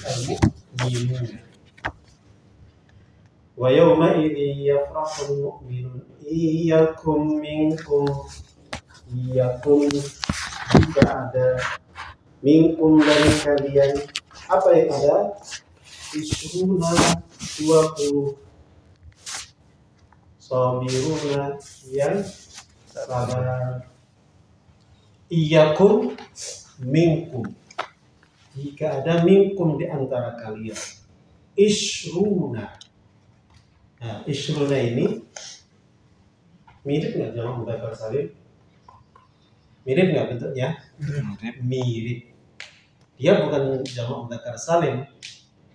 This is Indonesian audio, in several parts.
al-mu'minun. Wa yawma idzi yafrahul mu'minun iyyakum minkum. Iyyakum, jika ada minkum dari kalian, apa yang ada? Isruna 20, sabiruna yang sabar. Iyyakum minkum, jika ada minkum di antara kalian. Isruna. Nah, isruna ini mirip nggak jamak mudzakkar salim? Mirip nggak bentuknya? Mirip. Dia bukan jamak mudzakkar salim,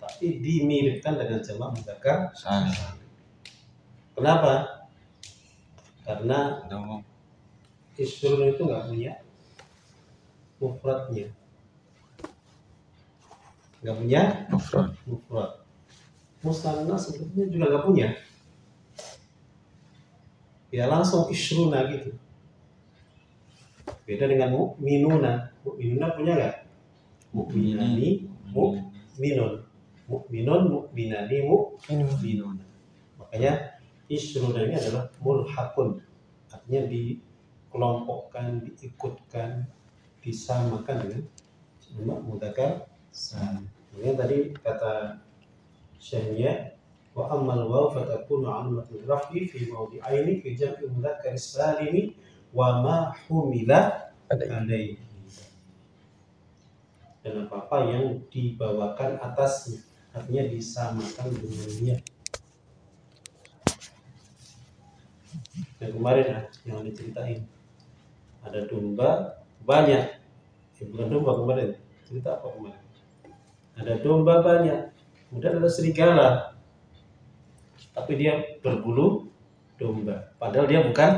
tapi dimiripkan dengan jamak mudzakkar salim. Kenapa? Karena isrun itu nggak punya mufradnya, nggak punya mufrad. Musanna sebetulnya juga nggak punya. Ya langsung isruna gitu. Beda dengan mu'minuna. Mu'minuna punya nggak? Mu'minani, mu'minun. Mu'minun, mu'minani, mu'minun. Makanya isruna ini adalah mulhaqun, artinya dikelompokkan, diikutkan, disamakan dengan jamak mudzakkar salim. Ini tadi kata Syekhnya, wa ammal waw fatakunu alamatul raf'i fi mawdi'aini fi jam'i mudzakkar salimi wa ma humila alaihi. Dan apa-apa yang dibawakan atasnya, artinya disamakan dengannya. Yang kemarin yang diceritain, ada domba banyak. Bukan domba kemarin, cerita apa kemarin? Ada domba banyak, kemudian ada serigala, tapi dia berbulu domba, padahal dia bukan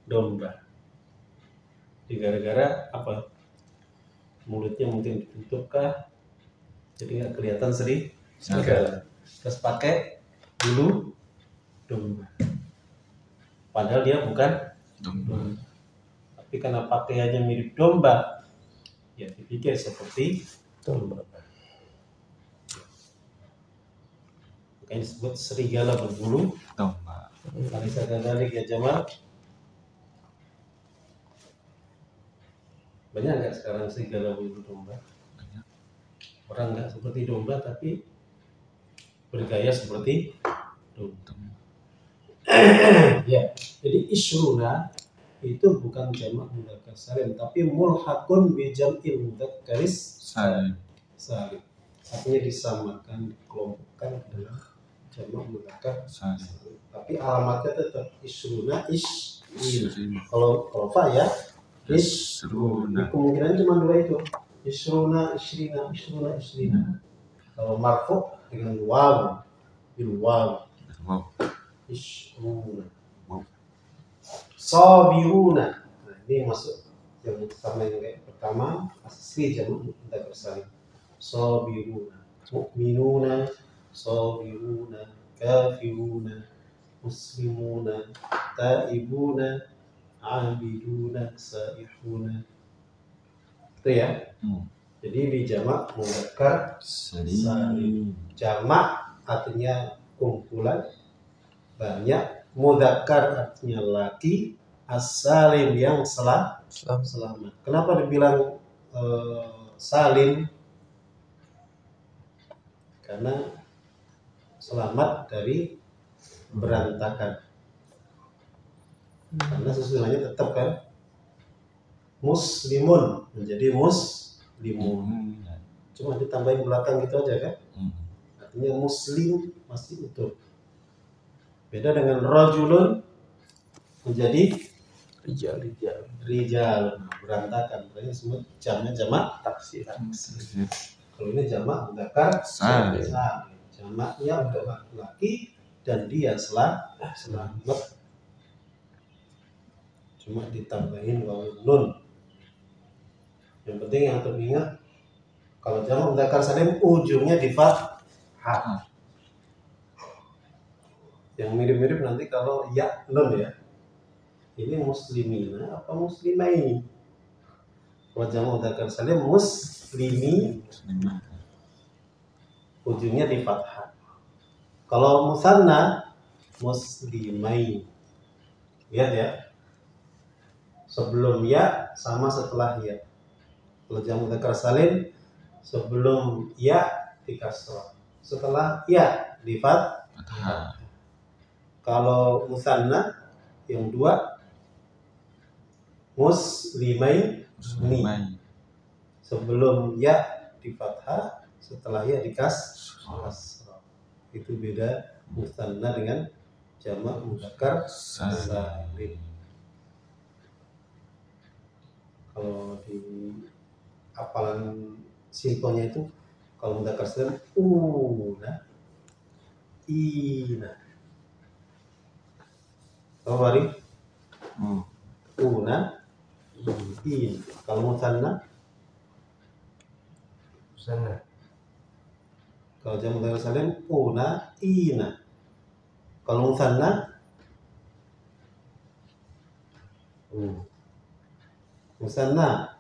domba. Gara-gara apa? Mulutnya mungkin ditutupkah, jadi nggak kelihatan serigala. Terus pakai bulu domba, padahal dia bukan domba. Tapi karena pakaiannya mirip domba, ya dipikir seperti domba. Makanya disebut serigala berbulu domba. Alisa kadalik ya Jamal. Banyak nggak sekarang serigala berbulu domba? Banyak. Orang nggak seperti domba tapi bergaya seperti domba. Ya, jadi isruna itu bukan jamak mudzakkar salim, tapi mulhaqun bi jam'il mudzakkaris salim. Artinya disamakan, dikelompokkan dengan jamak mudzakkar salim. Tapi alamatnya tetap isruna isrin. Kalau fa ya isruna. Kemungkinan cuma dua itu. Isruna isrina, isruna isrina. Kalau marfu dengan waw, bil waw. Isruna. Sabiruna. Nah, ini masuk yang pertama, yang kayak pertama asli jamak mudzakkar salim. Sabiruna, mu'minuna, sabiruna, kafiruna, muslimuna, taibuna, abiduna, saihuna. Itu ya. Jadi di jamak mudzakkar salim. Jamak artinya kumpulan, banyak. Mudzakkar artinya laki, as-salim yang selamat. Kenapa dibilang salim? Karena selamat dari berantakan. Karena sesungguhnya tetap kan muslimun menjadi muslimun. Cuma ditambahin belakang gitu aja kan. Artinya muslim masih utuh. Beda dengan rajulun menjadi rijal, berantakan. Berarti semua jamnya jamak taksir. Kalau ini jamak mudzakkar salim. Jamaknya untuk laki-laki dan dia selamat. Cuma ditambahin wawu nun. Yang penting yang teringat, kalau jamak mudzakkar salim ujungnya di fathah. Yang mirip-mirip nanti kalau ya nun ya. Ini muslimina apa muslimaini? Kalau jamak mudzakkar salim muslimi, ujungnya di fathah. Kalau musanna muslimain. Lihat ya. Sebelum ya sama setelah ya. Kalau jamak mudzakkar salim sebelum ya di kasrah, setelah ya di fathah. Kalau musanna yang dua muslimain sebelum ya di fathah, setelah ya di kasrah. Itu beda musanna dengan jamak mudzakkar salim. Kalau di hafalan simpelnya itu kalau mudzakkar salim una ina. Tahu Mari? Una in. Kalau musanna kalau jamak mudzakkar salim una ina. Kalau musanna musanna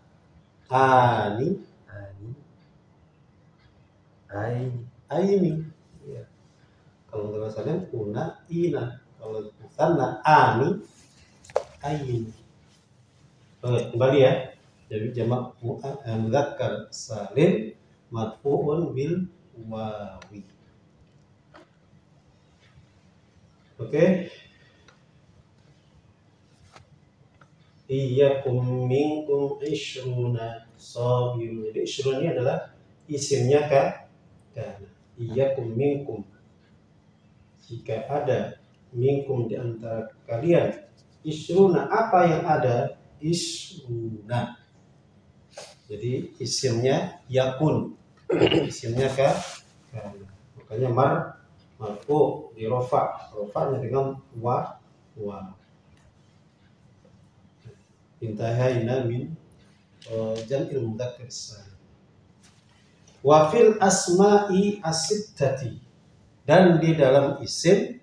ani aini. Ya. Kalau mudzakkar salim una ina. Kalau musanna ani aini. Oke, kembali ya. Jadi jamak mudzakkar salim marfu'un bil wawi. Oke. Iyyakum minkum ishruna sabirun. Jadi ishrun ini adalah isimnya kana. Iyyakum minkum. Jika ada minkum di antara kalian ishruna, apa yang ada? Ishruna. Jadi isimnya yakun. Isimnya kana. Makanya marfu di rofa. Rofanya dengan wa. Intahaina min jam'il mudzakkar salim. Wa fil asma'i as-sittati, dan di dalam isim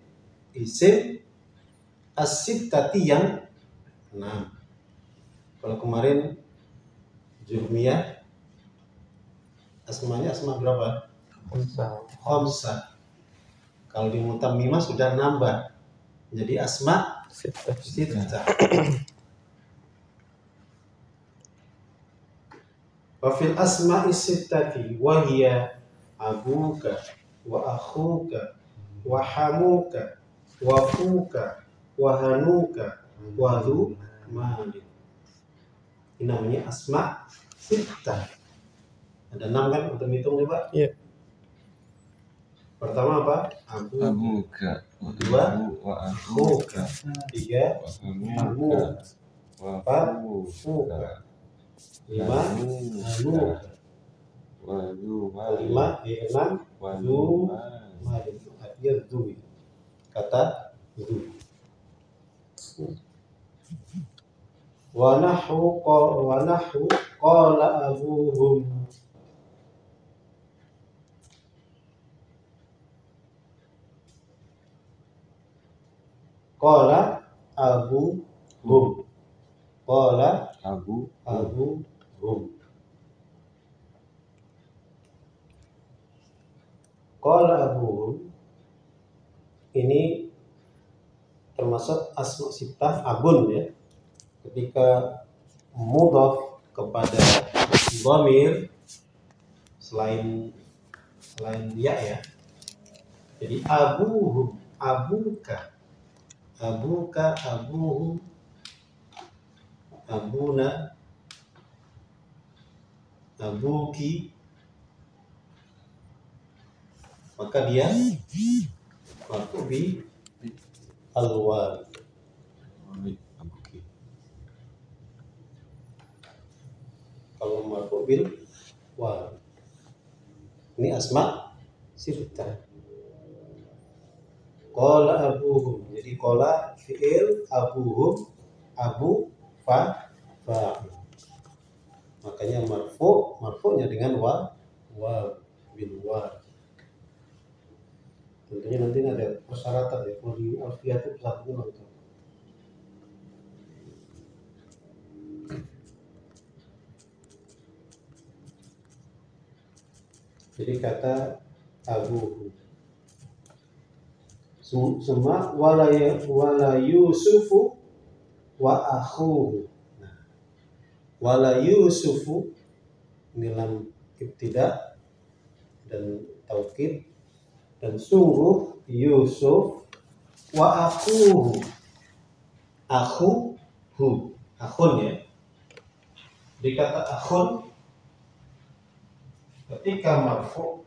as-sittati yang 6. Kalau kemarin Jurmiyah asmanya asma berapa? Khamsah. Kalau di Mutammimah sudah nambah jadi asma sittah. Wa fil asma'i sittati wa hiya abuka wa akhuka wa hamuka wa fuka wa hanuka wa dhu malik. Ini namanya asma sittah. Ada 6 kan untuk hitung nih Pak? Iya. Pertama apa? Abuka. Dua wa akhuka. Tiga hamuka. Empat fuka. 5 anu. 5 6 du malik. Artinya du. Kata du. Wa nahwu qala abuhum. Qala abuhum. Qala abuhum. Qala abuhum ini termasuk asma sittah abun ya. Ketika mudhaf kepada dhamir selain ya. Jadi abuhum, abuka, abuhum, abuna, abuki, maka dia marfu bi al-waw. Kalau marfu bil waw, ini asma sittah. Qala abuhum, jadi qala fi'il, abuhum abu fa'il. Makanya marfu'nya dengan waw bil waw. Tentunya nanti ada persyaratan ya, kalau di alfiyah itu satunya itu. Jadi kata abuhu. Summa wala Yusufu wa akhuhu. Nah, wala Yusufu dalam ibtida dan taukid, dan sungguh Yusuf wa akhuhu. Akhun ya. Dikata akhun ketika marfu,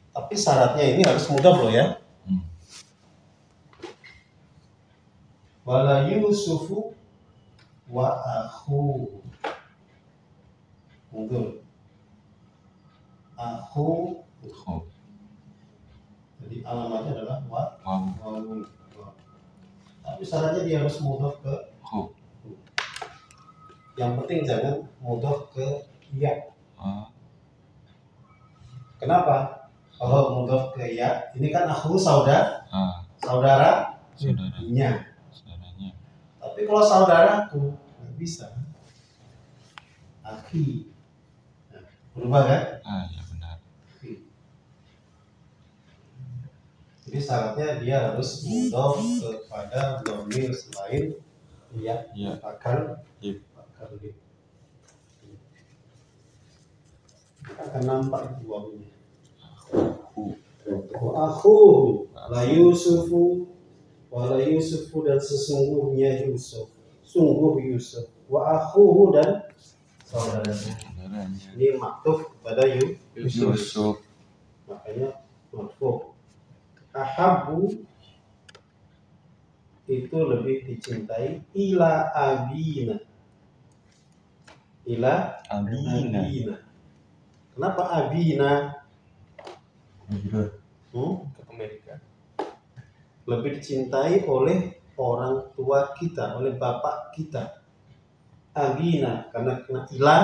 tapi syaratnya ini harus mudhaf loh ya. Wala Yusufu wa akhuhu. Mungkin akhu. Jadi alamatnya adalah wawu. Tapi syaratnya dia harus mudhaf ke hu. Yang penting jangan mudhaf ke ya. Kenapa? Kalau mudhaf ke ya, ini kan akhu saudaranya. Tapi kalau saudaraku nggak bisa. Akhi. Nah, berubah kan? Ya benar. Jadi syaratnya dia harus mudhaf kepada dhamir selain ya. Akan akan nampak itu wawunya. Akhuhu la Yusufu wa la Yusufu, dan sesungguhnya Yusuf, sungguh Yusuf, wa akhuhu, dan saudaranya. Ini maktuf kepada Yusuf. Makanya maktuf. Ahabbu itu lebih dicintai ila abina. Kenapa abina? Ke Amerika. Lebih dicintai oleh orang tua kita, oleh bapak kita. Abina karena kena ila.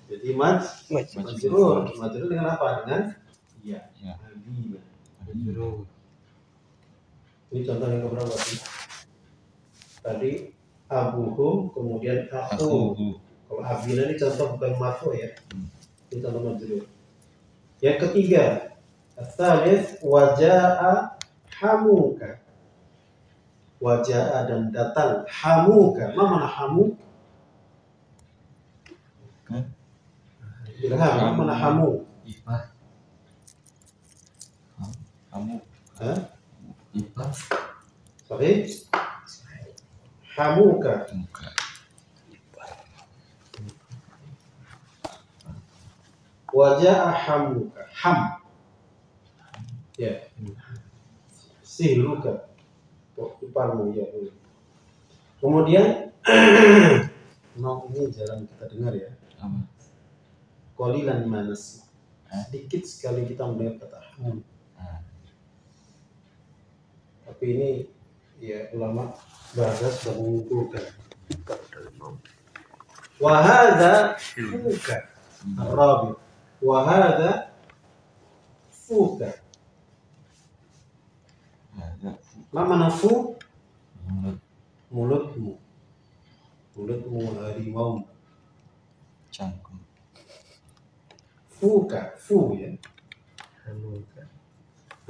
Jadi majrur dengan apa? Dengan ya. Abina. Ini contoh yang keberapa sih? Tadi abuhum, kemudian akhuhum. Kalau abina ini contoh bukan marfu ya. Ini contoh majrur. Yang ketiga, ats-tsalits wajaa hamuka. Wajaa dan datang hamuka. Mana hamu? Dirham, mana hamu? Hamu. Sahih? Hamuka. Wajah hamuka. Ham. Ya. Sihluka. Iparmu ya. Kemudian ini jarang kita dengar ya. Qalilan manas. Sedikit sekali kita mendengar kata ham. Tapi ini ya ulama bahasa sudah mengumpulkan. Wa hadza fuka. Arabi. Wa hadza fuka. Ma mana fu? Mulutmu. Mulutmu harimau. Cangkem. Fuka, fu ya.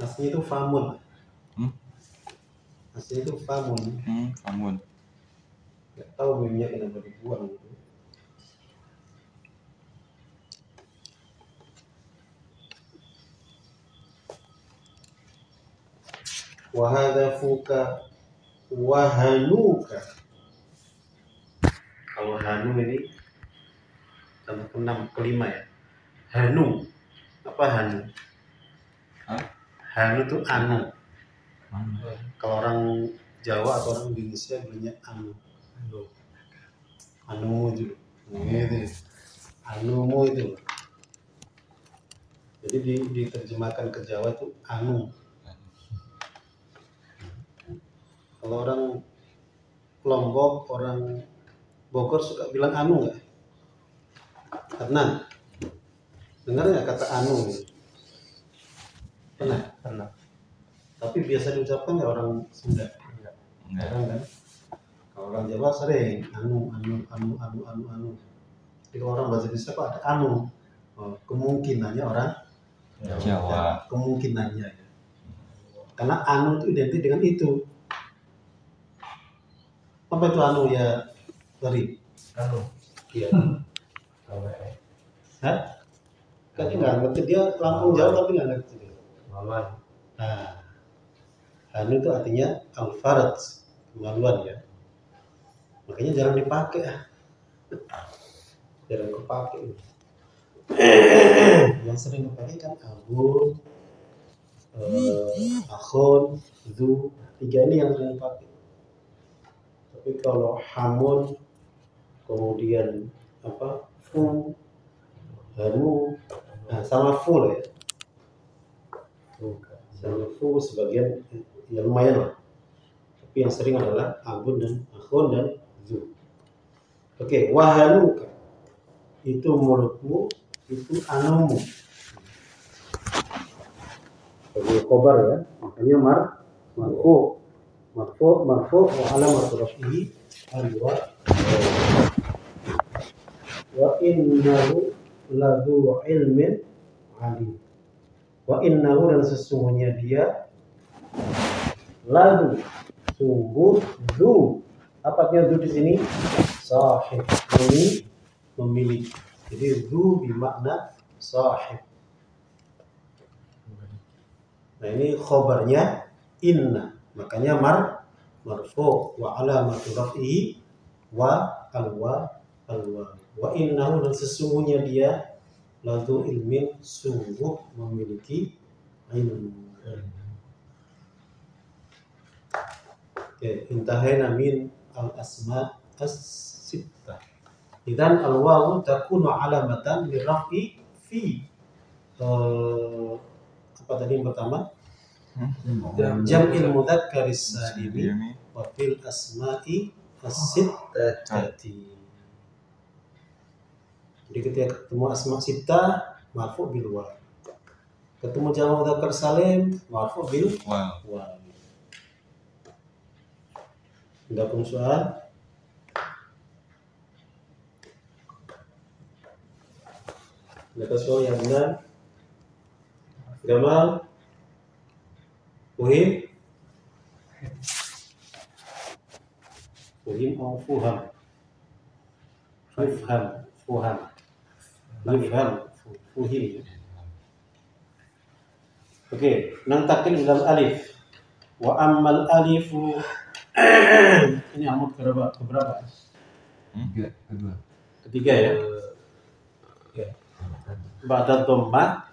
Aslinya itu famun. Aslinya itu famun. Famun. Gak tahu mimnya kenapa dibuang gitu. Wahada fuka wahanuka. Kalau hanu ini contoh kelima ya. Hanu. Apa hanu? Hanu itu anu. Kalau orang Jawa atau orang Indonesia bilangnya anu. Anumu itu. Gitu. Anumu itu. Jadi diterjemahkan ke Jawa itu anu. Kalau orang Lombok, orang Bogor suka bilang anu nggak? Adnan, dengar nggak kata anu? Pernah. Tapi biasa diucapkan nggak orang Sunda? Jarang kan? Kalau orang Jawa sering anu. Jadi kalau orang bahasa Indonesia kok ada anu? Kemungkinannya orang Jawa. Kemungkinannya ya. Karena anu itu identik dengan itu. Apa itu anu ya, Bari? Anu. Iya. Hah? Kan nggak ngerti, dia Lampung Jawa tapi nggak ngerti. Maman. Nah, anu itu artinya al-farad, kemaluan ya. Makanya jarang dipakai ya. Jarang kepake. Yang sering dipakai kan abun, akhun, zu, 3 ini yang sering dipakai. Tapi kalau hamun, kemudian apa, fu, hanu, nah sama fu lah ya. Sama fu sebagian ya lumayan lah. Tapi yang sering adalah abun dan akhun dan zu. Oke, wahanuka itu mulutmu, itu anumu. Sebagai khobar ya, makanya marfu wa alamatu raf'ihi al-wa wa innahu ladzu ilmin alim. Wa innahu, dan sesungguhnya dia ladzu, sungguh, du. Apa artinya du di sini? Sahib, memiliki. Jadi du bermakna sahib. Nah ini khobarnya inna, makanya marfu wa alamatu raf'ihi wa alwa wa innahu, dan sesungguhnya dia ladzu ilmin, sungguh memiliki ilmu. Oke, intahayna min al-asma as-sittah. Idzan al-wawu takunu alamatan liraf'i fi apa tadi yang pertama? Jam'il mudzakkaris salimi wa fil asma'i as-sittati. Jadi ketika ketemu asma sittah marfu bil waw. Ketemu jamak mudzakkar salim marfu bil waw. Ada pun soal? Ada soal yang benar? Gamal? Fuhim? Fuhim atau fuham? Fuham. Fuhim. Oke, nantakil ilal alif. Wa ammal alifu. Ini amud keberapa? Ketiga ya. Ba'da dhammah,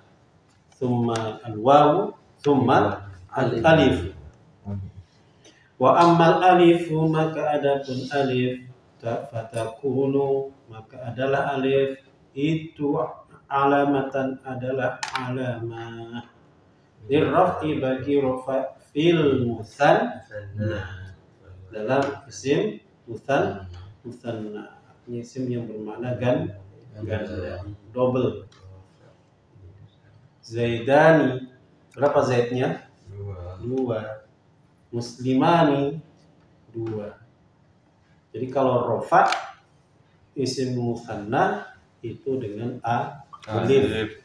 thumma al-wawu, thumma al-alif. Wa ammal alifu, maka adapun alif, fatakunu, maka adalah alif itu alamatan, adalah alamah lirraf'i, bagi rafa' fil musanna, dalam isim musanna, isim yang bermakna ganda, double. Zaidani, berapa zaidnya? 2. Muslimani, 2. Jadi kalau rafa' isim musanna itu dengan alif.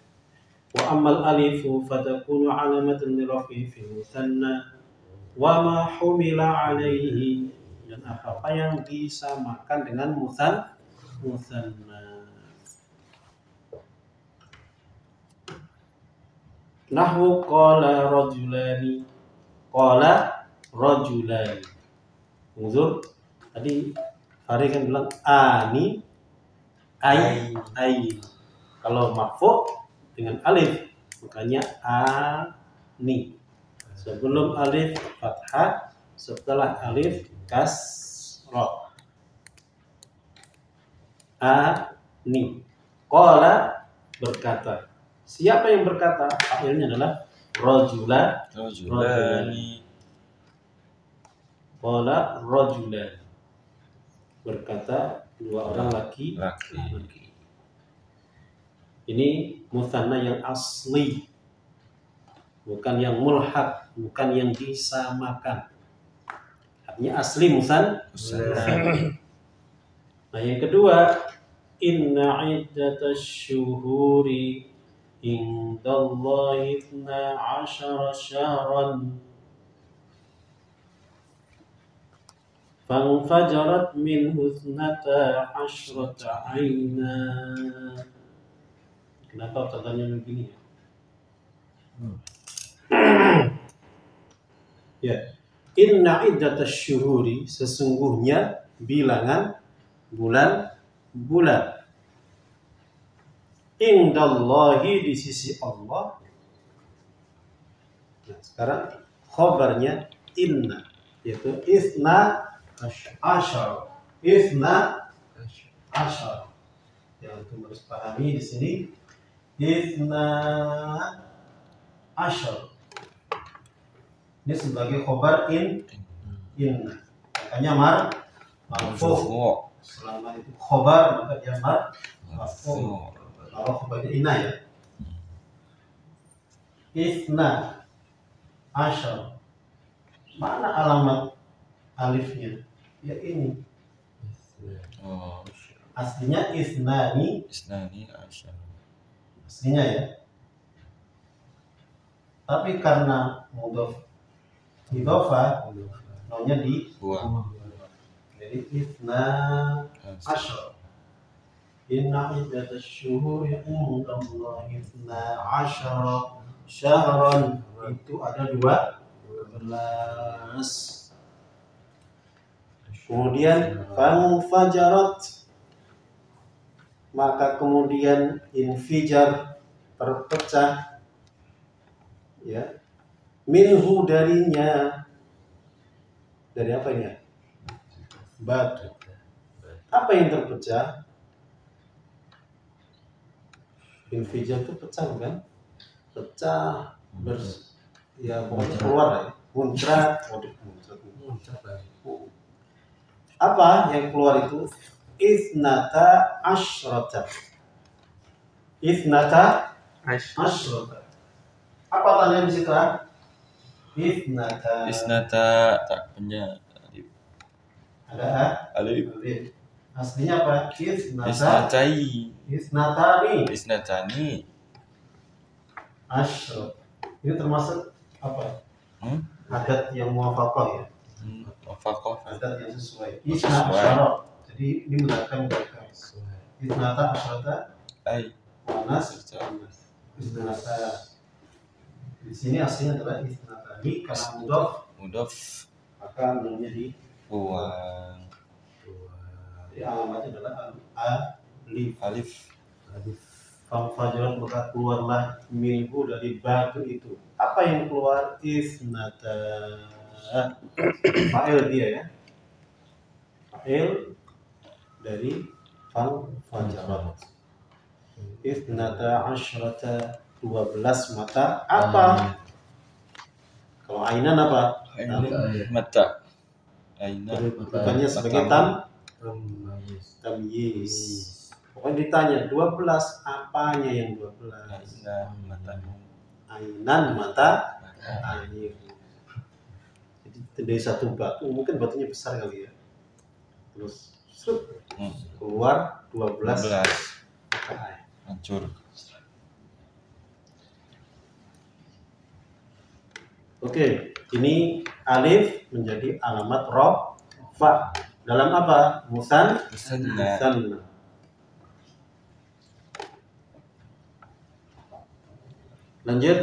Wa ammal alifu fatakunu alamatan liraf'i fil musanna wa ma humila alaihi, dan apa yang disamakan dengan musanna. Nahwu qala rajulani. Uzur tadi Fahri kan bilang ani, ai. Kalau marfu dengan alif makanya ani. Sebelum alif fathah, setelah alif kasrah. Ani. Qala, berkata. Siapa yang berkata? Akhirnya adalah rajulani. Qala rajulan, berkata 2 orang laki. Ini musanna yang asli, bukan yang mulhaq, bukan yang disamakan. Artinya asli musanna. Nah yang kedua, inna iddatash syuhuri Indallahi 12 syahran fanfajarat minhu 12 aina. Kenapa katanya begini ya? Inna iddatash syuhuri, sesungguhnya bilangan bulan indallahi, di sisi Allah. Nah, sekarang khabarnya inna, yaitu isna ashar. Yang harus pahami di sini isna ashar. Ini sebagai khabar inna. Makanya marfu'. Selama itu khabar maka dia marfu'. Kalau khabarnya inna ya. Isna ashar. Mana alamat alifnya? Ya ini. Aslinya isnani ashar. Aslinya ya. Tapi karena mudhof idhofah, namanya di dua. Jadi isna ashar. Inna iddatash syuhuri indallahi 12 syahran. Itu ada 12. Kemudian fanfajarat, maka kemudian infijar, terpecah ya, minhu, darinya. Dari apa ini? Batu. Apa yang terpecah? Infijar itu pecah kan? Pecah, ya pokoknya keluar ya. Muncrat. Apa yang keluar itu? Isnata asyrata. Apa tanya di situ? Isnata tak punya alif. Ada Alif. Aslinya apa? Isnatani. Asyra. Ini termasuk apa? Adat yang muwafaqah ya. Muwafaqah. Adat yang sesuai. Isna asyara. Jadi ini mengatakan mereka. Isnata asyrata. Manas. Isnata. Di sini aslinya adalah isnatani, karena mudhof maka namanya di buang. Jadi alamatnya adalah alif. Fanfajarat, maka keluarlah minhu, dari batu itu. Apa yang keluar? Isnata. Fa'il dia ya. Fa'il dari fanfajarat. Isnata asyrata, 12 mata. Apa? Kalau ainan apa? Mata. Ainan. Bukannya sebagai tamyiz. Pokoknya ditanya 12, apanya yang 12? Ainan, mata, air. Jadi dari satu batu, mungkin batunya besar kali ya. Terus keluar 12 air. Hancur. Oke, ini alif menjadi alamat rafa dalam apa? Musanna. Lanjut.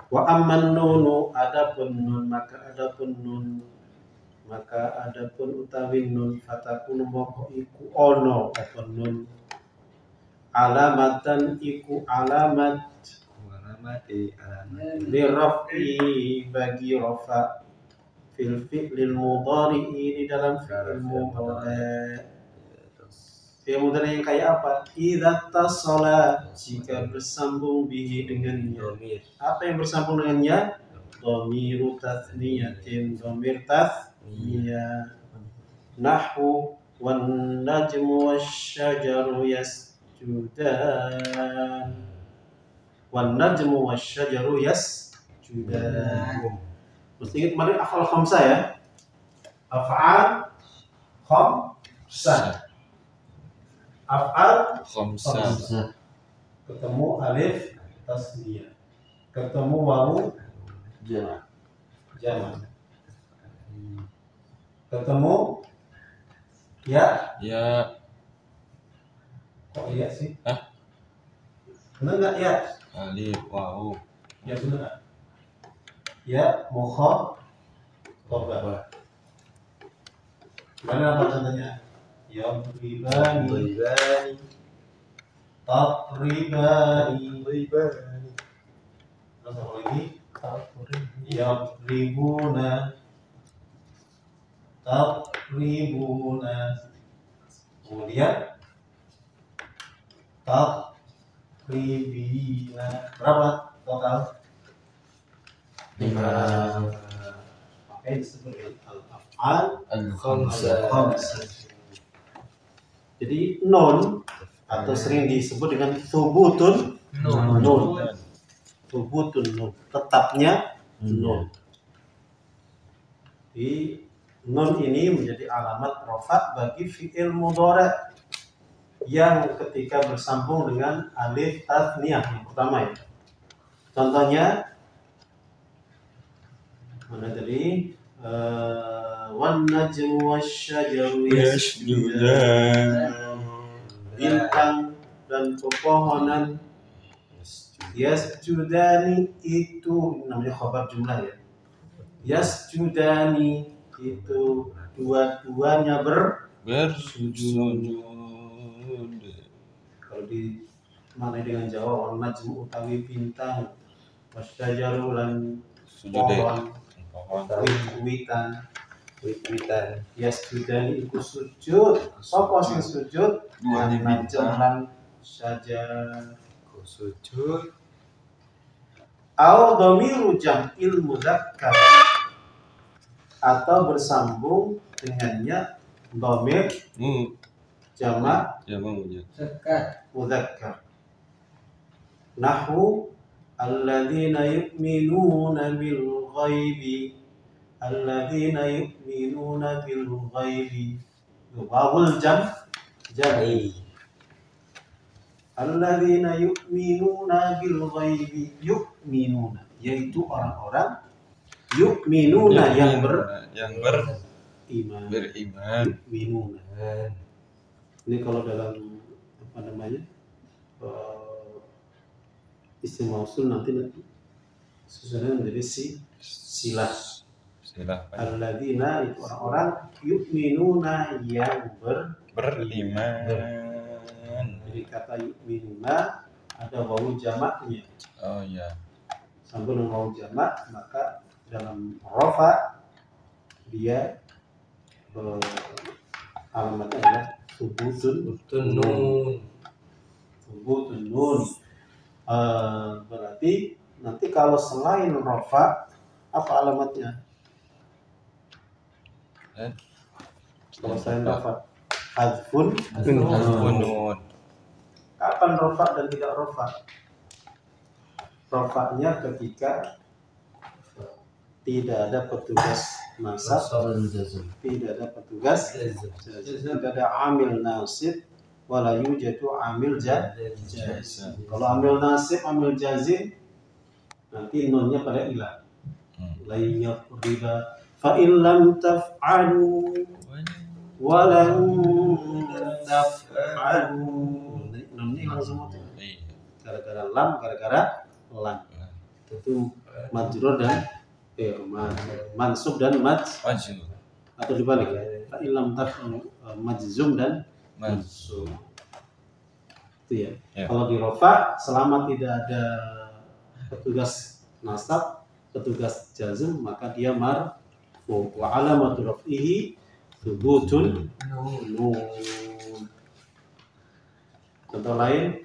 Wa amman nunu, adapun nun, maka adapun utawi nun, fatakunu moko iku ono apa nun, alamatan iku alamat liraf'i, bagi rafa, fil fi'lil mudhari'i, di dalam fi'il mudhari'. Fi'il mudhari' yang kayak apa? Idza tasala, jika bersambung bihi, dengannya. Apa yang bersambung dengannya? Dhamiru tathniyatin, dhamir tathniyah. Nahwu wan najmu wasyajaru yasjudan. Wan najmu wasyajaru yasjudan. Mesti ingat kemarin af'al khamsah ya. Af'al khamsah. ketemu alif tasniyah, ketemu wawu jamak, ketemu ya. Kok iya sih? Benar nggak ya? Alif wawu. Ya benar. Ya mukhatabah. Mana apa contohnya? Ya ribani, takribani. Terus apa lagi? Ya ribuna, takribuna. Kemudian takribina. Berapa total? 5. Makanya disebut al-af'al al-khamsah. Jadi nun atau sering disebut dengan thubutun nun. Thubutun nun, tetapnya nun. Di nun ini menjadi alamat rafa bagi fi'il mudhari' yang ketika bersambung dengan alif tasniyah yang pertama ya. Contohnya mana tadi? Wan najmu wasyajaru yasjudan. Bintang dan pepohonan yasjudani itu namanya khabar jumlah ya. Yasjudani itu dua-duanya bersujud. Kalau di mana dengan Jawa wan najmu utawi bintang wasyajaru lan pohon wit-witan yasjudani iku sujud. Sapa sing sujud? Najm syajar sujud. Au dhamiru jam'il mudzakkar atau bersambung dengannya dhamir jamak mudzakkar. Nahwu alladzina yu'minuna bil ghaibi. Alladzina yu'minuna bil ghaibi. Wawul jam'i. Alladzina yu'minuna bil ghaibi. Yu'minuna yaitu orang-orang yu'minuna yang beriman. Yu'minuna. Ini kalau dalam apa namanya? Isim mausul nanti susunannya menjadi silah. Alladzina itu orang-orang yu'minuna yang beriman. Jadi kata yu'minuna ada wawu jamaknya. Oh ya. Sambung dengan wawu jamak maka dalam rafa dia alamatnya adalah thubutun nun. Thubutun nun. Berarti nanti kalau selain rafa apa alamatnya? Kalau selain rafa hadzfun nun. Kapan rafa dan tidak rafa? Rafa'nya ketika tidak ada petugas nasab, tidak ada petugas jazm, tidak ada amil nasib, wala yujadu amil jazm. Kalau amil nasib, amil jazim, nanti nunnya pada ilah. La yaqriba fa in lam taf'alu wa lam taf'alu. Nunnya langsung gara-gara lam, gara-gara lam. Itu majrur dan mansub dan majzum. Atau dibalik ya. Fa in lam taf'alu majzum dan mansub. Itu ya. Kalau di rafa selama tidak ada petugas nasab, petugas jazm, maka dia marfu. Wa alamatu raf'ihi thubutun nun. Contoh lain,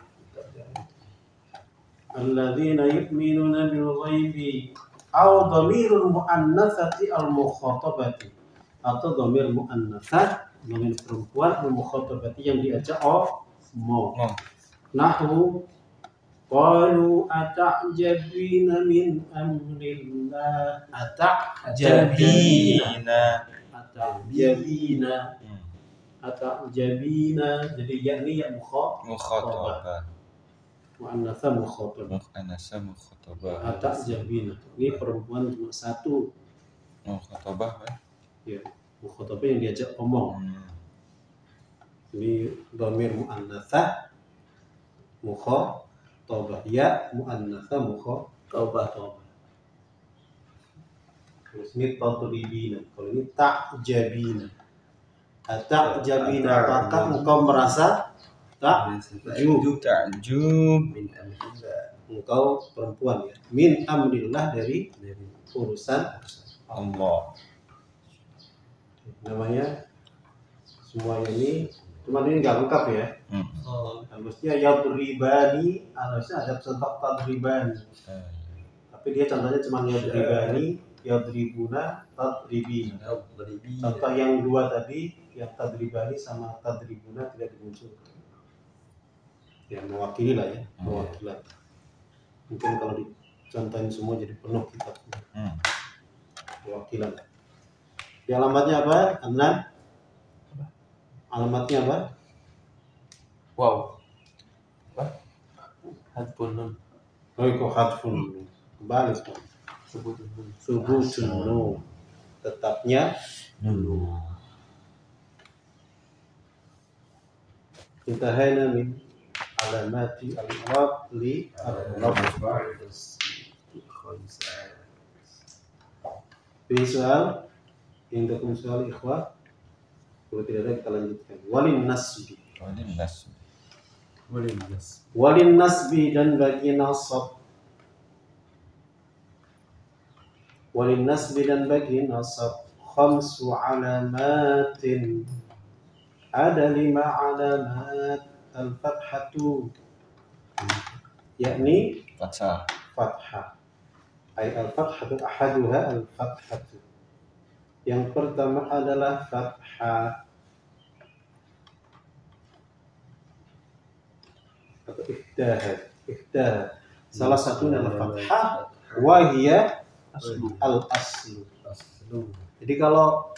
alladzina yu'minuna bil ghaibi aw dhamirul muannatsati al mukhatabati, atau dhamir muannatsah, dhamir perempuan al mukhatabati yang diajak omong. Nahwu qalu ata'jabina min amrillah. Ata'jabina jadi yakni ya mukhatabah. muannatsa mukhatabah. Muannatsa mukhatabah. Atajabina. Ini perempuan cuma satu. Mukhatabah Ya, mukhatabah yang diajak omong. Ini dhamir muannatsa mukhatabah. Ya muannatsa mukhatabah. Terus ini tadribina. Kalau ini ta'jabina. Ta'jabina, apakah engkau merasa ta'jub? Engkau perempuan ya. Min amrillah, dari urusan Allah. Namanya semuanya ini, cuma ini nggak lengkap ya. Harusnya yadribani, harusnya ada contoh tadribani. Tapi dia contohnya cuma yadribani, yadribuna, tadribina. Contoh yang dua tadi, yang tadribani sama tadribuna tidak dimunculkan. Ya mewakili lah ya, mewakilan. Mungkin kalau dicontohin semua jadi penuh kitabnya. Mewakilan. Di alamatnya apa? Adnan? Alamatnya apa? Wow. Hadfun nun. Oh, kok hadfun. Kembali. Subutun nun. Tetapnya nun. Intahayna min alamati al-i'rab li al-lafz. Fi soal, indakum soal ikhwah. Kalau tidak ada kita lanjutkan. Walin nasbi dan bagi nasab. Walin nasbi dan bagi nasab khamsu alamatin. Ada 5 alamat. Al-fathatu, yakni fathah. Ay al-fathatu ahaduha al-fathatu. Yang pertama adalah fathah atau ihdah. Salah satunya adalah fathah, wahia al-aslu. Jadi kalau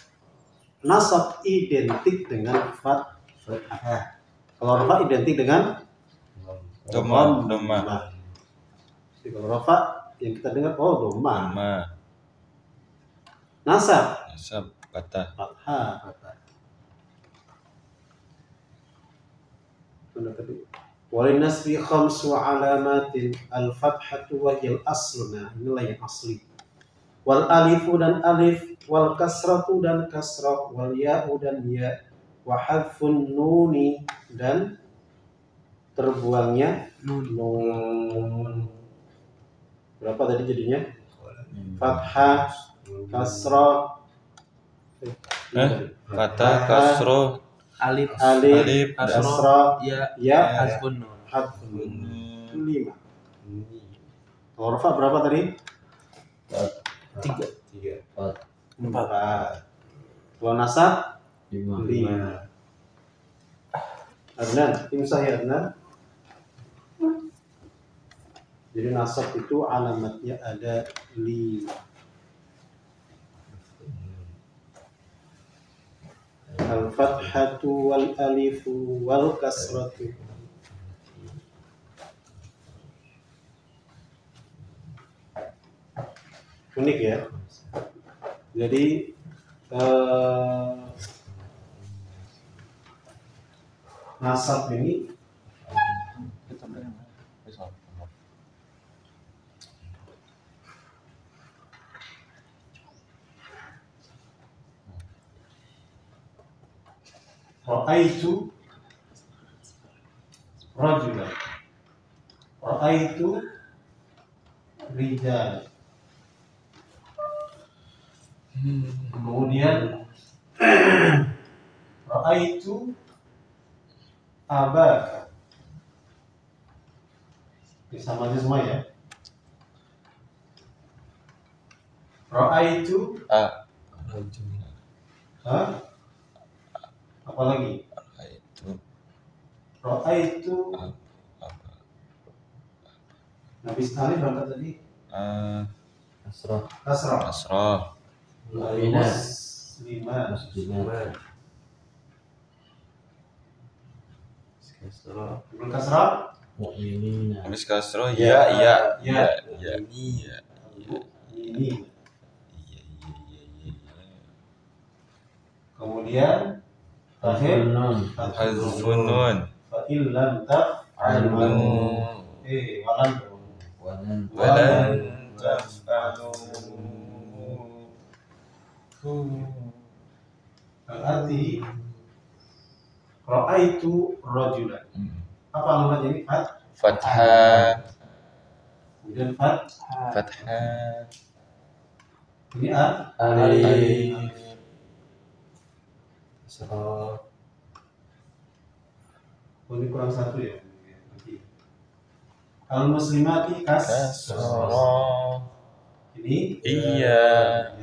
nasab identik dengan fathah, kalau rafa identik dengan dhammah. Jadi kalau rafa yang kita dengar dhammah. Nasab fathah. Walin nasbi khamsu alamatin, al-fathatu wa hiya al-aslu. Nah, inilah yang asli. Wal alifu dan alif, wal kasratu dan kasrah, wal ya'u dan ya, wa hadfun nuni dan terbuangnya nun. Berapa tadi jadinya? Fathah, kasrah, fathah, kasrah, alif, kasrah, ya, hadfun nun. 5. Kalau rafa berapa tadi? 4. Kalau nasab 5. Adnan, imsah ya Adnan. Jadi nasab itu alamatnya ada 5. Al-fathatu wal alifu wal kasratu. Unik ya. Jadi nasab ini Ra'aitu rajulan, Ra'aitu rijal. Kemudian Ra'aitu abaka. Sama aja semua ya. Ra'aitu apa lagi? Ra'aitu habis alif berapa tadi? Kasrah. Muslimat. Kasrah Mukminina. Habis kasroh Ya, ya ya. ini ya. Ini. Kemudian terakhir Nun. Hazfun nun. fa'il lam taf'alu. Walan dong. Walan taf'alu. Berarti ra'aitu rajulan. Apa alamatnya ini? Fathah. Kemudian Fathah. ini Alif. Oh, ini kurang satu ya. Al muslimati Kasroh. ini Iya.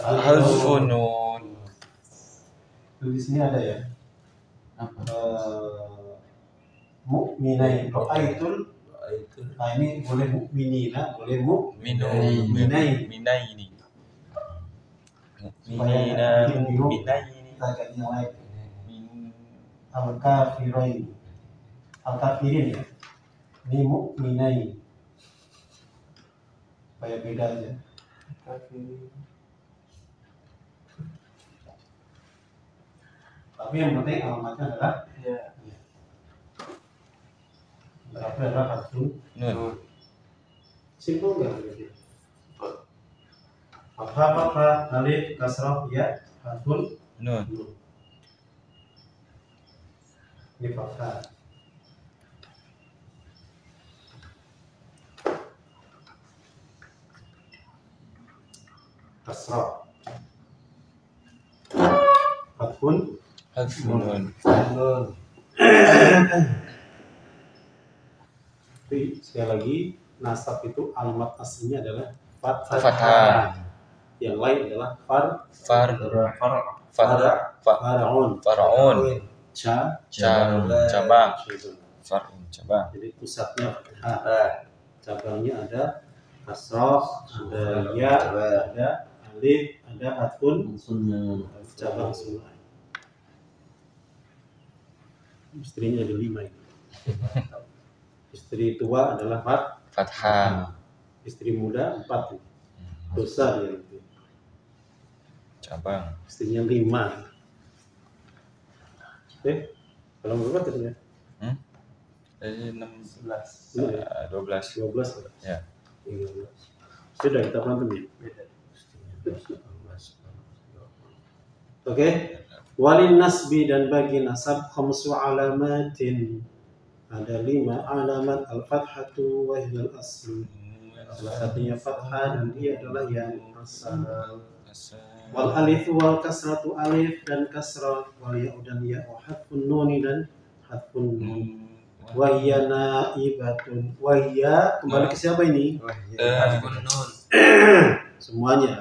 Hazfun nun. di sini ada ya. Apa? Mukminain. Ra'aitul. Nah, ini boleh mukminina, boleh Minaini. Minaini. kita ganti yang lain. Al-kafirin. Al-kafirin ya. Ini mukminain. Supaya beda aja. Tapi yang penting alamatnya adalah berapa adalah harfun Nun. simpel nggak berarti? Fathah, alif, kasrah, ya, harfun Nun. nun. Ini fathah. Kasrah. Harfun Hazfun nun. Tapi sekali lagi nasab itu alamat aslinya adalah Fathah. Yang lain adalah far'un, Far'un. Cabang. Far'un cabang. Jadi pusatnya fathah. Cabangnya ada kasrah, ada ya, ada alif, ada hatfun, cabang semua. Istrinya ada 5 ini. Istri tua adalah Fathah. istri muda 4 ini. Dosa dia itu. Cabang. Istrinya 5. Kalau berapa tadi ya? Jadi 16. Iya. 12. 12. Ya. 13. Sudah kita pantun ya. Oke. Walin nasbi dan bagi nasab khamsu alamatin. Ada 5 alamat al-fathatu wa hiya al-asl. Salah satunya fathah dan dia adalah yang asal. Wal alif wal kasratu alif dan kasrah, wal ya dan ya, wa hadfun nuni dan hadfun nun. Wa hiya naibatun. Wa hiya kembali ke siapa ini? Semuanya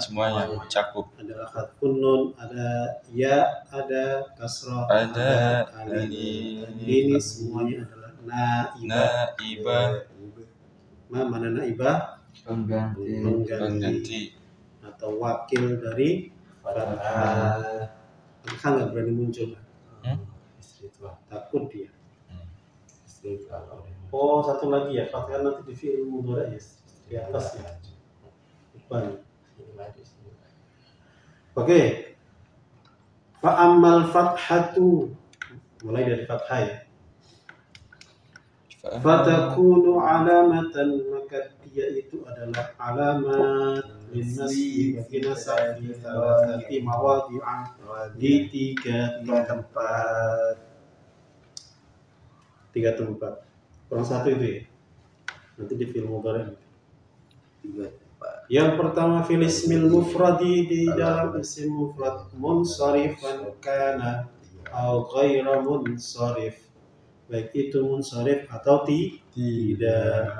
cakup. adalah hadfun nun, ada ya, ada kasrah, Ada alif. Ini semuanya adalah naibah. Mana naibah? Pengganti atau wakil dari fathah. Fathah nggak berani muncul. Takut dia. Oh, satu lagi ya, fathah nanti di fi'il mudhari ya, di atas ya. Depan. Oke. Fa'amal fathatu, mulai dari fathah ya. Fatakunu alamatan, maka dia itu adalah alamat linnasbi bagi nasab di thalathati mawadhi'a, di tiga tempat. Kurang satu itu ya. Nanti di fi'il mudhari. Yang pertama fil ismil mufradi, di dalam isim mufrad munsharifan kana au ghaira munsharif, baik itu munsharif atau tidak.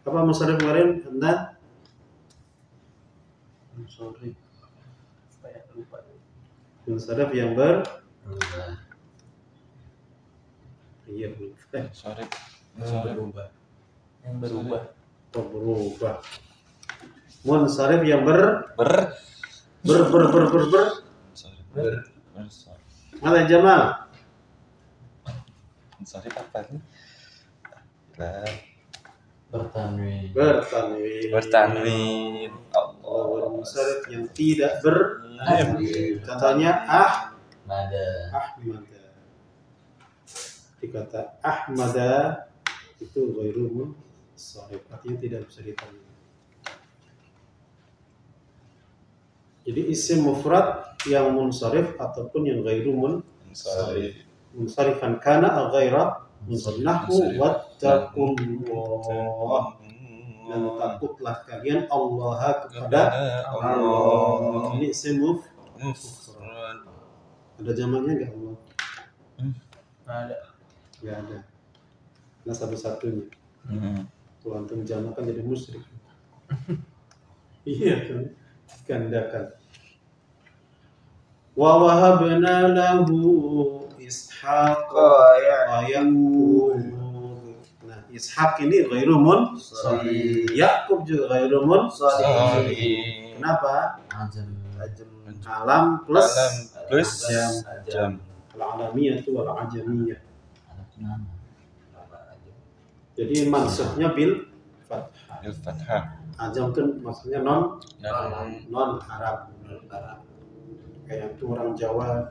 Apa munsharif kemarin? Anda? Munsharif. Saya lupa. Munsharif yang iya Sorry. berubah. Yang berubah. berubah. Munsharif yang Sorry. Mana Jamal? Munsharif apa nih? Lah, Bertanwin. bertanwin. Allah munsharif yang tidak Iya. contohnya Mada. Ahmada. Dikata Ahmada itu ghairu munsharif, artinya tidak bisa ditanwin. Jadi isim mufrad yang munsharif ataupun yang ghairu Munsharif. munsharifan kana al ghaira munsharif wattaqullah, dan takutlah kalian Allah kepada Allah. Ini isim Mufrad. ada zamannya enggak Allah? Ada. Enggak ada. Nah satu-satunya. Tuh antum jamak kan jadi musyrik. Iya kan? Gandakan. Wa wahabna lahu Ishaq wa Yaqub. Nah, Ishaq ini ghairu munsharif. Yaqub juga ghairu munsharif. Kenapa? Ajam. Alam plus jam. al-alamiyah itu al-ajamiyah. Ada nama. Jadi maksudnya bil fathah. Fathah. Ajam kan maksudnya non Arab. Kayak itu orang Jawa,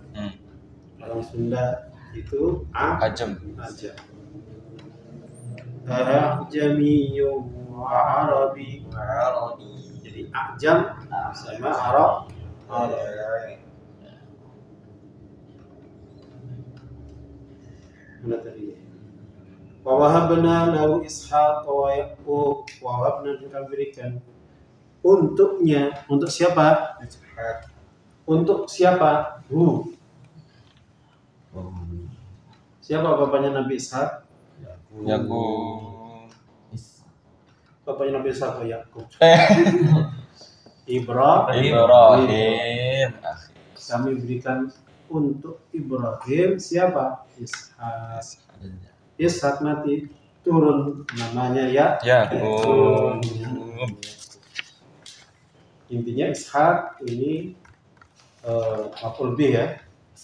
orang Sunda itu Ajam. Ajam. Ajamiyyu wa Arabi. Jadi Ajam sama Arab. Mana tadi? Wa wahabna lahu Ishaq wa Yaqub. Wa wahabna, kita berikan untuknya, untuk siapa? Untuk siapa? Siapa bapaknya Nabi Ishaq? Yakub. Bapaknya Nabi Ishaq Yaqub. Ibrahim. Kami berikan untuk Ibrahim siapa? Ishaq. Ishaq nanti turun namanya Yakub. Intinya Ishaq ini maf'ul bih ya.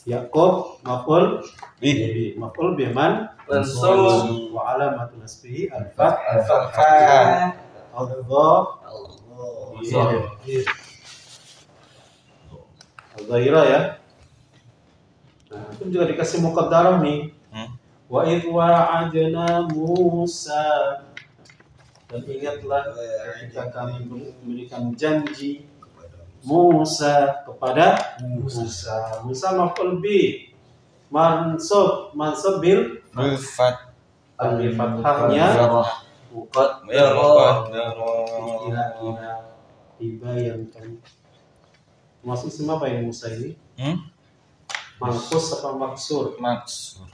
Yaqub maf'ul bih. Maf'ul bih man Mansub. wa alamatu nasbihi al-fathah. Allah. Al-Zahira ya. Nah, itu juga dikasih muqaddarah nih. Wa idh wa'adna Musa, dan ingatlah ketika kami memberikan janji Musa kepada Musa. Musa maf'ul bih mansub bil fathahnya muqaddarah. Kira-kira dibayangkan masuk semua apa yang Musa ini? Mangkus apa maksur? Maksud.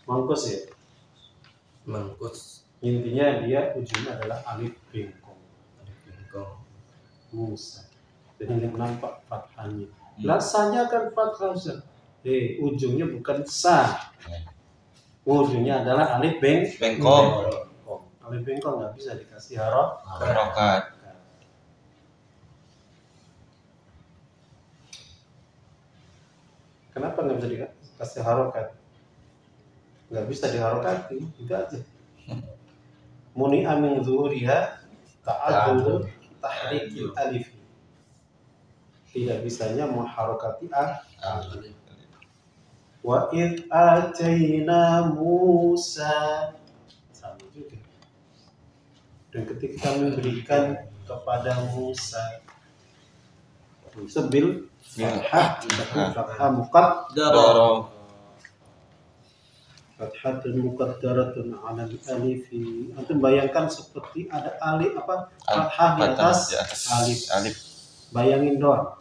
Mangkus ya. Mangkus. Intinya dia ujungnya adalah alif bengkong. Musa. Jadi nggak nampak fathahnya. Lasanya kan fathah. Ujungnya bukan sa. Ujungnya adalah alif Bengkong. Alif bengkong nggak bisa dikasih harokat. Harokat. Kenapa nggak bisa dikasih harokat? Nggak bisa diharokati, itu aja. Muni amin zuhuriha ta'adul tahrikil alif. Tidak bisanya mengharokati alif. Wa id ataina Musa, sama juga. Dan ketika kami berikan kepada Musa sebil fathah muqaddarah. Fathatun muqaddaratun 'ala al-alif. Antum bayangkan seperti ada alif fathah di atas alif. Bayangin doang.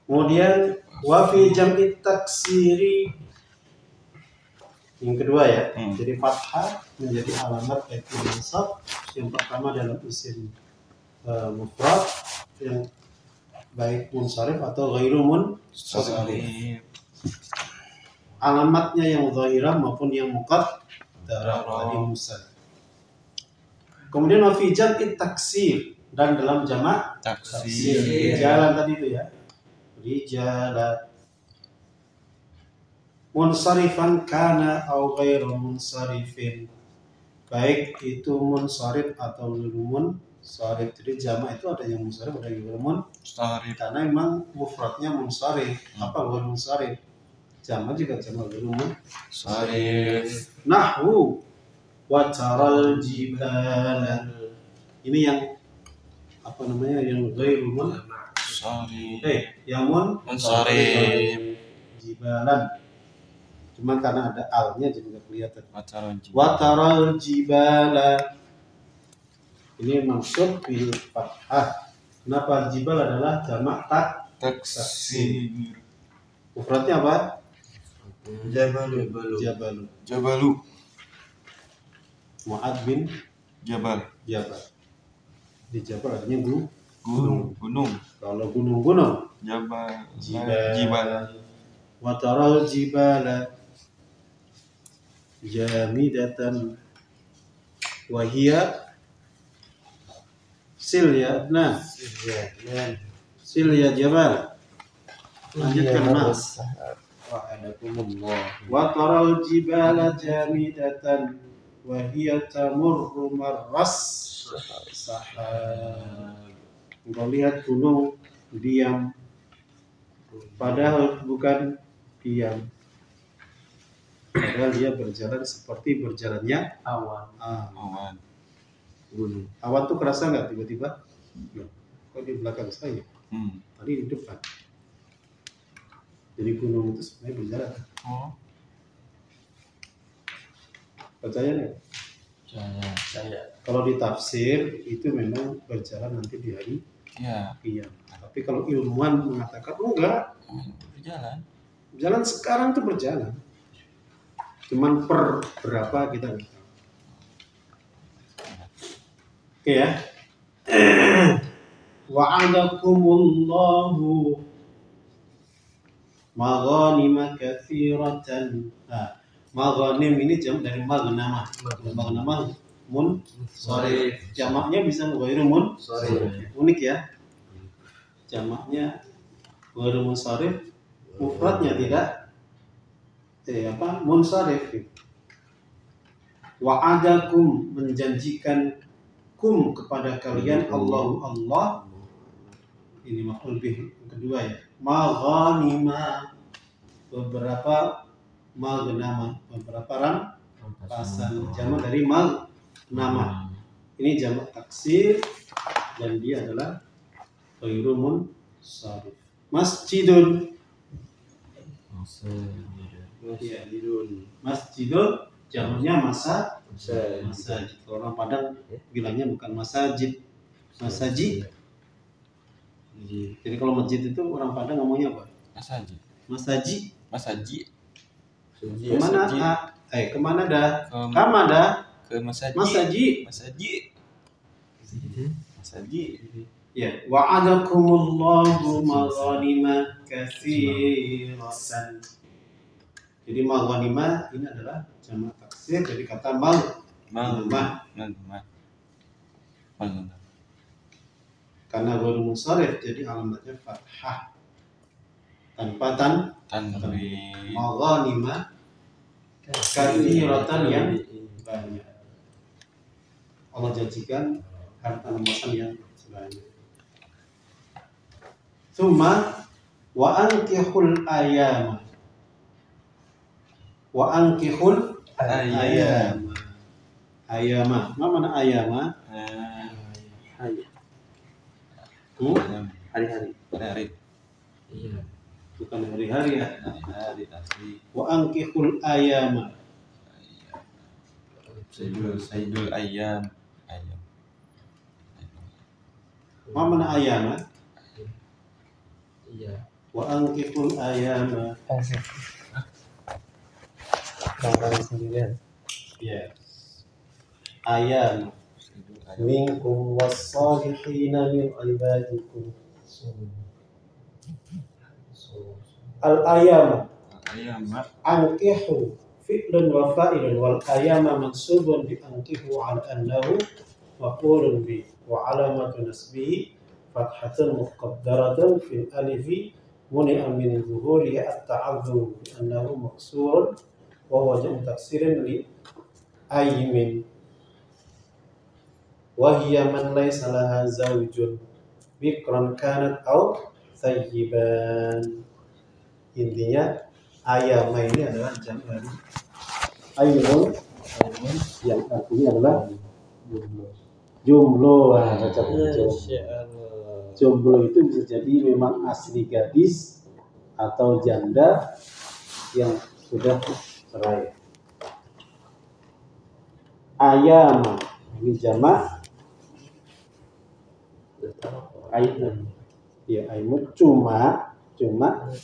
Kemudian wa fi jam'i taksiri, yang kedua ya. Jadi fathah menjadi alamat yakni nasab yang pertama dalam isim mufrad yang baik munsharif atau ghairu munsharif. Alamatnya yang zahirah maupun yang muqaddarah tadi munsharif. Kemudian wa fi jam'i taksir, dan dalam jamak taksir. Jalan tadi itu ya. rijala. Munsarifan kana au ghairu munsarifin, baik itu munsarif atau ghairu munsarif. Jadi jamak itu ada yang munsarif, ada yang ghairu munsarif. Karena memang mufradnya munsarif. Apa ghairu munsarif? Jamak juga jamak ghairu munsarif. Nahwu wa taral jibala. Ini yang apa namanya, yang ghairu munsarif. Yang munsarif. Jibalan. Cuma karena ada alnya jadi nggak kelihatan. Wataral jibala. Ini maksud bil fathah. Kenapa? Jibal adalah jamak taksir. Mufradnya apa? Jabalu. Mu'ad bin Jabal. Di Jabal artinya gunung. Kalau gunung Jibal. Wataral jibala jamidatan wahia silya. Nah, silya jabal. Lanjutkan mas. Wataral jibala jamidatan wahia tamurru marras sahab. Engkau lihat gunung diam, padahal bukan diam. Padahal dia berjalan seperti berjalannya awan. Gunung. Awan tuh kerasa nggak tiba-tiba? Kok di belakang saya? Tadi di depan. Jadi gunung itu sebenarnya berjalan. Percaya nggak? Percaya. Kalau ditafsir itu memang berjalan nanti di hari kiamat. Tapi kalau ilmuwan mengatakan enggak, berjalan sekarang tuh berjalan. Cuman per berapa kita nggak tahu. Oke ya. Wa'adakumullahu maghanima katsiratan. Nah, maghanim ini jam dari maghnamah. Maghnamah munsharif. Jamaknya bisa ghairu munsharif. Unik ya. Jamaknya ghairu munsharif, mufradnya tidak munsharif. Wa'adakum menjanjikan kum kepada kalian Allah. Ini maf'ul bih kedua ya. Maghanima beberapa maghnamah, beberapa rampasan, jamak dari maghnamah. Ini jamak taksir dan dia adalah ghairu munsharif. Masjidun. Masjidun jamaknya masajid. Orang Padang bilangnya bukan masajid, masajid. Jadi kalau masjid itu orang Padang ngomongnya apa? Masajid. Kemana dah? Ke masajid. Ya, wa'adakumullahu maghanima katsiratan. Jadi maghanima ini adalah jamak taksir dari kata maghnamah. Karena ghairu munsharif jadi alamatnya fathah. Tanpa tanwin. Maghanima katsiratan yang banyak. Allah janjikan harta rampasan yang banyak. Tsumma wa ankihul ayama. Ayama. Apa mana ayama? Hari-hari. Iya. Bukan hari-hari ya. Hari asli. Wa ankihul ayama. Sayyidul ayam. Apa mana ayama? Iya. Wa ankihul ayama. Kamu sendirian. Ya. Ayam. Minkum was-salihina min ibadikum. Al-ayam. Ankihu fi'lun wa fa'ilun wal ayama mansubun bi ankihu ala annahu maf'ulun bi wa alamatu nasbihi fathatun muqaddaratun fil alifi muni'a min zuhuri at-ta'adzur bi annahu maqsurun wa huwa jam'u taksirin li aymin wa hiya man laysa laha zawjun bikran kanat aw thayyiban. Intinya ayama ini adalah jam' dari aymun yang artinya adalah jomblo. Jomblo itu bisa jadi memang asli gadis atau janda yang sudah cerai. Ayam ini jamak aymun. Ya, aymun cuma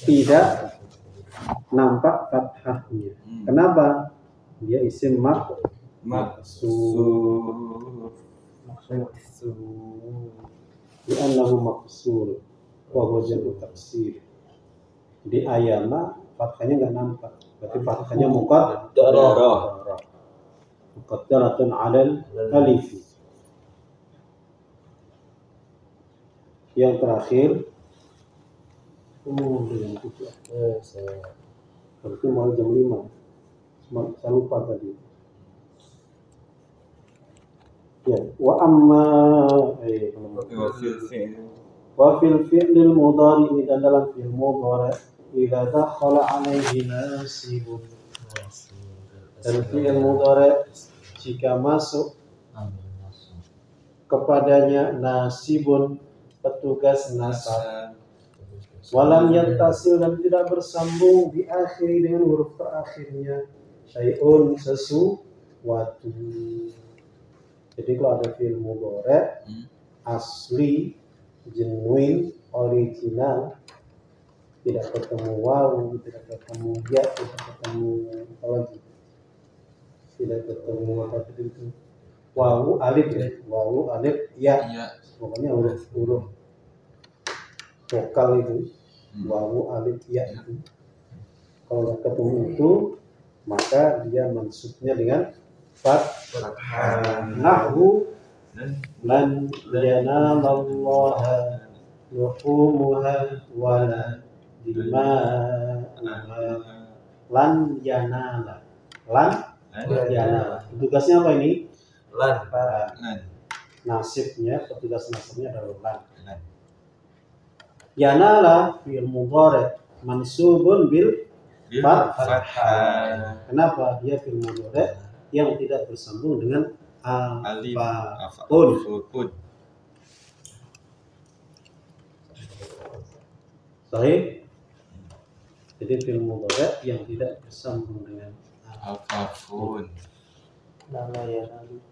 tidak nampak fathahnya. Kenapa? Dia isim maksur. Li'annahu maqsur wa huwa jam'u taksir. Di ayama fathahnya enggak nampak. Berarti fathahnya muqaddaratun 'alal alif. Yang terakhir dengan itu. Berarti mau jam 5. Saya lupa tadi. Ya, wa fil fi'lil mudhari dan dalam fi'il mudhari idza dakhala 'alaihi nasibun. Dan fi'il mudhari jika masuk kepadanya nasibun, petugas nasab, walam yattasil dan tidak bersambung di akhir dengan huruf terakhirnya syai'un sesuatu. Jadi kalau ada fi'il mudhari asli, genuine, original, tidak ketemu wawu, tidak ketemu ya, tidak ketemu apa lagi, tidak ketemu apa itu wawu alif ya, pokoknya huruf vokal itu wawu alif ya itu. Kalau nggak ketemu itu maka dia mansubnya dengan fathah. Nahwu lan yanalallaha luhumuha wala dima'uha. Lan yanala. Tugasnya apa ini? Lan. Nasibnya, petugas nasibnya adalah lan. Yanala fi'il mudhari mansubun bil fathah. Kenapa? Dia fi'il mudhari yang tidak bersambung dengan apapun. Sahih? Jadi fi'il mudhari yang tidak bersambung dengan apapun. Nala yanalu.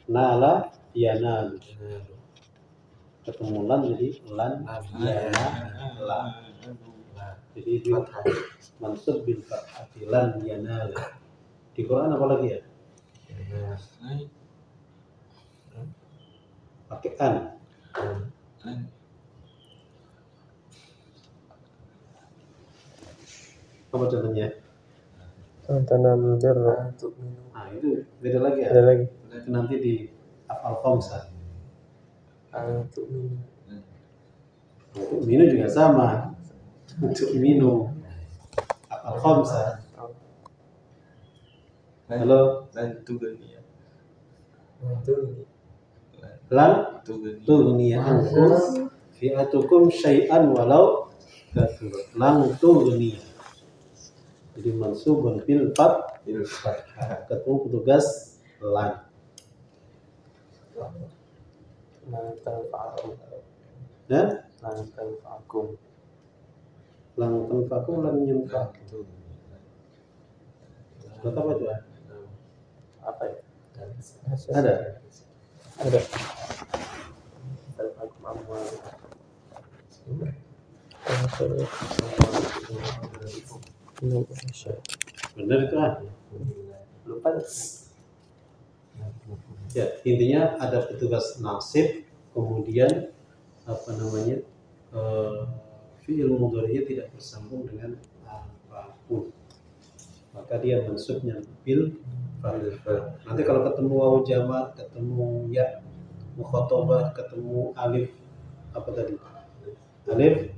Nala yanalu. Ketemu lan jadi lan yanala. Jadi dia mansub bil fathah lan yanala. Di Quran apa lagi ya? Pakai an. Apa contohnya? Tanamul birra untuk minum. Nah itu beda lagi ya. Ada lagi. Itu nanti di afal khamsah. Untuk minum. Untuk minum juga sama. Untuk minum afal khamsah. Halo. Lan tugani. Lan tughni ankum fi'atukum syai'an walau kathur. Lan tughni. Jadi mansubun bil fathah. Ketemu petugas lan. Lan tanfa'akum. Ya? Lan tanfa'akum. Lan tanfa'akum lan yanfa'. Kata apa itu? Apa ya? Ada. Tanfa'akum amwal. Benar itu ah. Lupa. Ya, intinya ada petugas nasib, kemudian apa namanya? Fi'il mudhari'nya tidak bersambung dengan apapun. Maka dia mansubnya bil fathah. Nanti kalau ketemu wawu jamak, ketemu ya mukhatabah, ketemu alif apa tadi? Alif,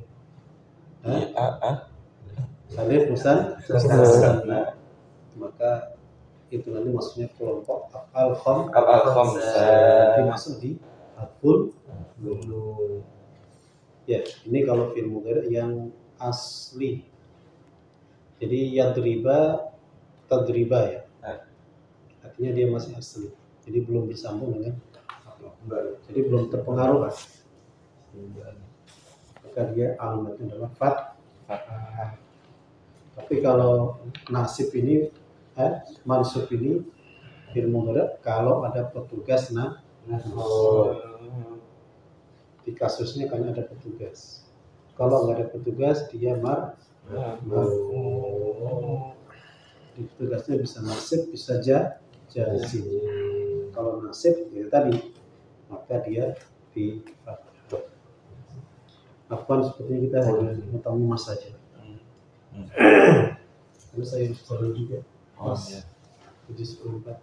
alif musanna, maka itu nanti maksudnya kelompok nanti masuk di harful nun. Ya, ini kalau fi'il mudhari yang asli. Jadi yadriba, tadriba ya. Artinya dia masih asli. Jadi belum disambung dengan baru. Jadi belum terpengaruh. Maka dia alamatnya adalah fathah. Tapi kalau nasib ini, mansub ini fi'il mudhari kalau ada petugas di kasusnya kan ada petugas. Kalau nggak ada petugas dia di petugasnya bisa nasib bisa jazim. Kalau nasib ya tadi maka dia di fathah. Afwan sepertinya kita hanya mutammimah saja. Terus saya selalu juga pas 7.4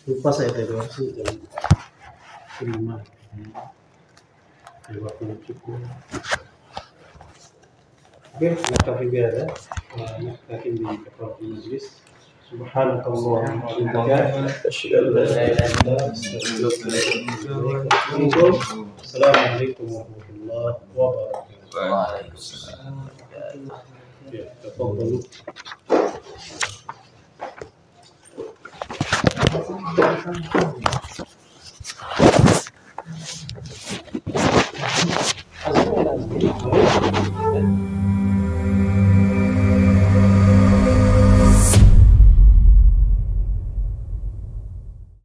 lupa saya tadi waktu jam 5 waktu cukup. Oke, naktafi bihadza naktafi bi kafaratil majlis. Subhanakallahumma wa bihamdika asyhadu an la ilaha illa anta astaghfiruka wa atubu ilaik. Assalamualaikum warahmatullahi wabarakatuh. Waalaikumsalam. Ya, tafadhalu. Azmi.